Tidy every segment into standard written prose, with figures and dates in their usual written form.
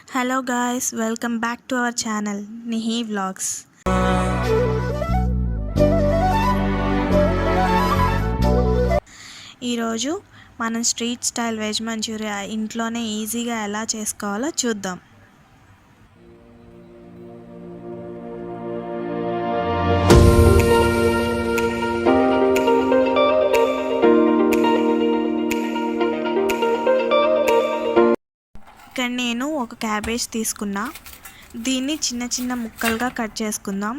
Hello guys, welcome back to our channel Nihi Vlogs. ఈరోజు మనం street style veg Manchuria ఇంట్లోనే ఈజీగా ఎలా చేసుకోవాలో చూద్దాం. ఇక్కడ నేను ఒక క్యాబేజ్ తీసుకున్నా. దీన్ని చిన్న చిన్న ముక్కలుగా కట్ చేసుకుందాం.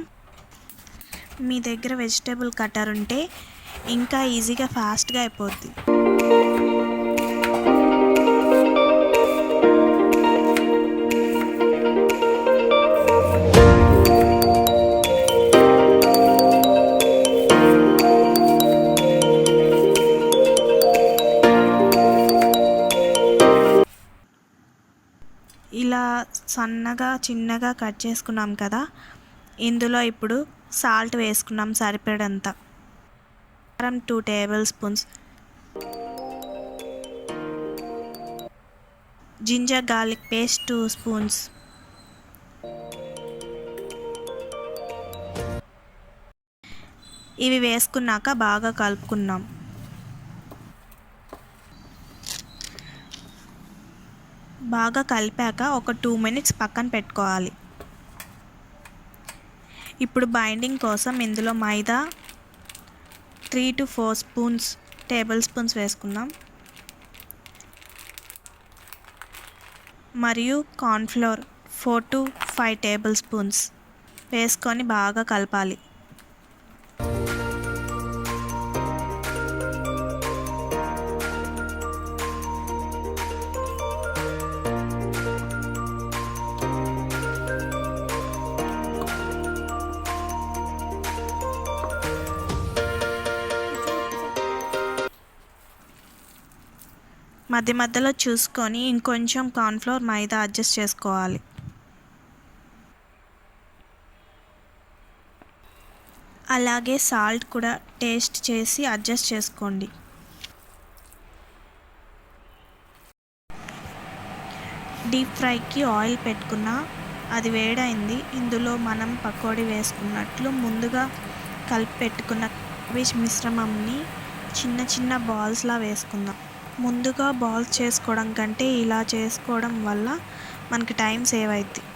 మీ దగ్గర వెజిటేబుల్ కట్టర్ ఉంటే ఇంకా ఈజీగా ఫాస్ట్గా అయిపోద్ది. ఇలా సన్నగా చిన్నగా కట్ చేసుకున్నాం కదా, ఇందులో ఇప్పుడు సాల్ట్ వేసుకున్నాం సరిపడంత. 2 tablespoons, ginger garlic paste 2 spoons, ఇవి వేసుకున్నాక బాగా కలుపుకున్నాం. బాగా కలిపాక ఒక 2 మినిట్స్ పక్కన పెట్టుకోవాలి. ఇప్పుడు బైండింగ్ కోసం ఇందులో మైదా 3 to 4 టేబుల్ స్పూన్స్ వేసుకుందాం. మరియు కార్న్ఫ్లోర్ 4 to 5 టేబుల్ స్పూన్స్ వేసుకొని బాగా కలపాలి. మధ్య మధ్యలో చూసుకొని ఇంకొంచెం కార్న్ఫ్లోర్ మైదా అడ్జస్ట్ చేసుకోవాలి. అలాగే సాల్ట్ కూడా టేస్ట్ చేసి అడ్జస్ట్ చేసుకోండి. డీప్ ఫ్రైకి ఆయిల్ పెట్టుకున్నా, అది వేడైంది. ఇందులో మనం పకోడీ వేసుకున్నట్లు ముందుగా కలిపి పెట్టుకున్న క్యాబేజ్ మిశ్రమంని చిన్న చిన్న బాల్స్లా వేసుకుందాం. ముందుగా బాల్స్ చేసుకోవడం కంటే ఇలా చేసుకోవడం వల్ల మనకి టైం సేవ్ అవుతుంది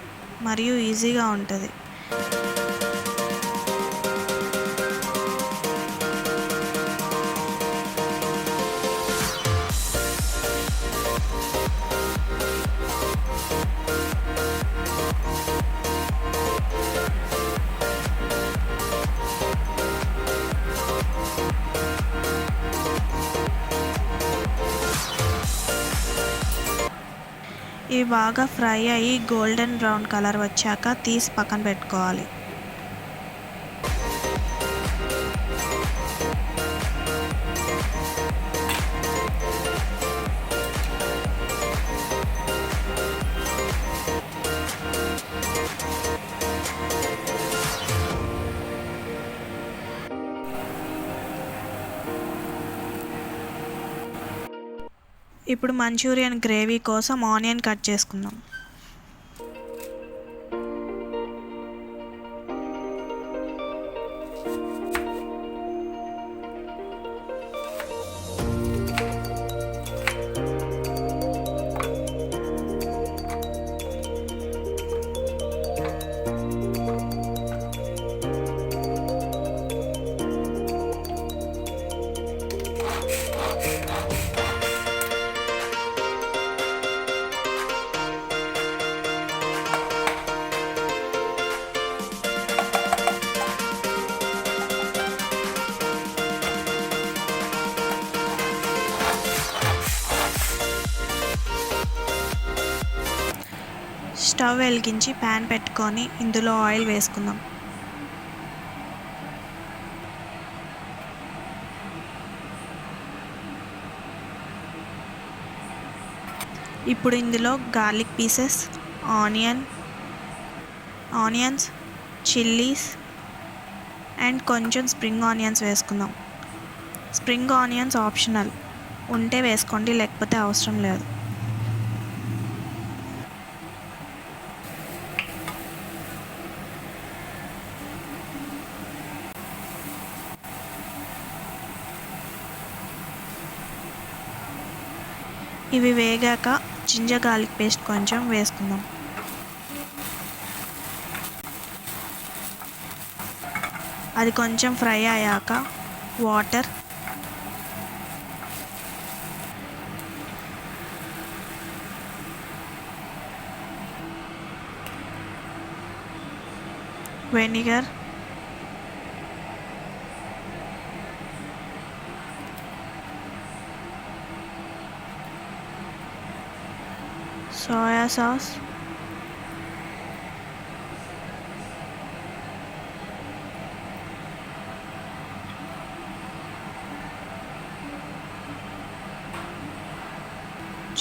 మరియు ఈజీగా ఉంటుంది. ఇవి బాగా ఫ్రై అయ్యి గోల్డెన్ బ్రౌన్ కలర్ వచ్చాక తీసి పక్కన పెట్టుకోవాలి. ఇప్పుడు మంచూరియన్ గ్రేవీ కోసం ఆనియన్ కట్ చేసుకుందాం. స్టవ్ వెలిగించి ప్యాన్ పెట్టుకొని ఇందులో ఆయిల్ వేసుకుందాం. ఇప్పుడు ఇందులో garlic pieces, onions, chillies and కొంచెం స్ప్రింగ్ ఆనియన్స్ వేసుకుందాం. స్ప్రింగ్ ఆనియన్స్ ఆప్షనల్, ఉంటే వేసుకోండి లేకపోతే అవసరం లేదు. ఇవి వేగాక జింజర్ గార్లిక్ పేస్ట్ కొంచెం వేసుకుందాం. అది కొంచెం ఫ్రై అయ్యాక water, vinegar, soya sauce,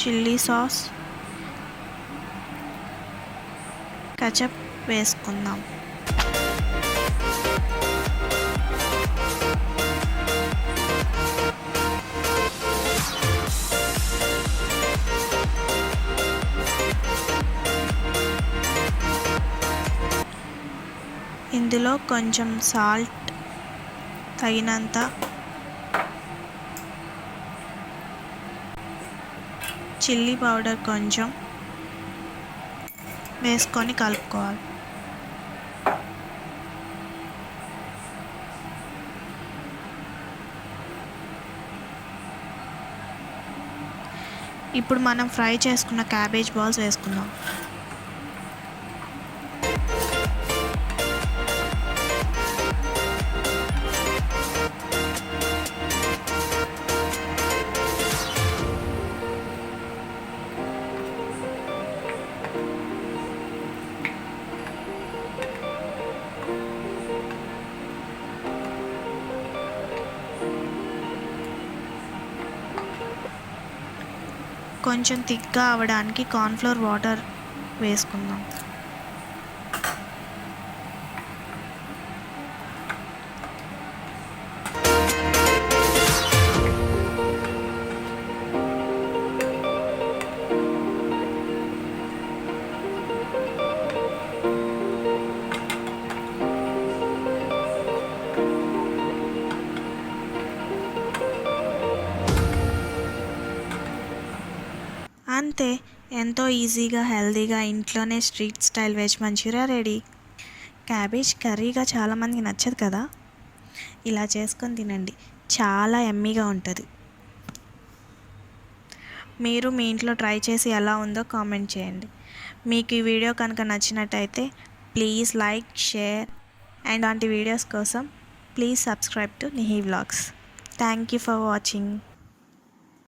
chilli sauce, ketchup వేసుకుందాం. ఇందులో కొంచెం సాల్ట్ తగినంత, చిల్లీ పౌడర్ కొంచెం వేసుకొని కలుపుకోవాలి. ఇప్పుడు మనం ఫ్రై చేసుకున్న క్యాబేజ్ బాల్స్ వేసుకుందాం. కొంచెం థిక్గా అవ్వడానికి కార్న్ఫ్లోర్ వాటర్ వేసుకుందాం. అంతే, ఎంతో ఈజీగా హెల్తీగా ఇంట్లోనే street style veg Manchuria ready. Cabbage కర్రీగా చాలామందికి నచ్చదు కదా, ఇలా చేసుకొని తినండి, చాలా యమ్మీగా ఉంటుంది. మీరు మీ ఇంట్లో ట్రై చేసి ఎలా ఉందో కామెంట్ చేయండి. మీకు ఈ వీడియో కనుక నచ్చినట్టయితే ప్లీజ్ లైక్, షేర్ అండ్ అలాంటి వీడియోస్ కోసం please subscribe to Nihi vlogs. Thank you for watching.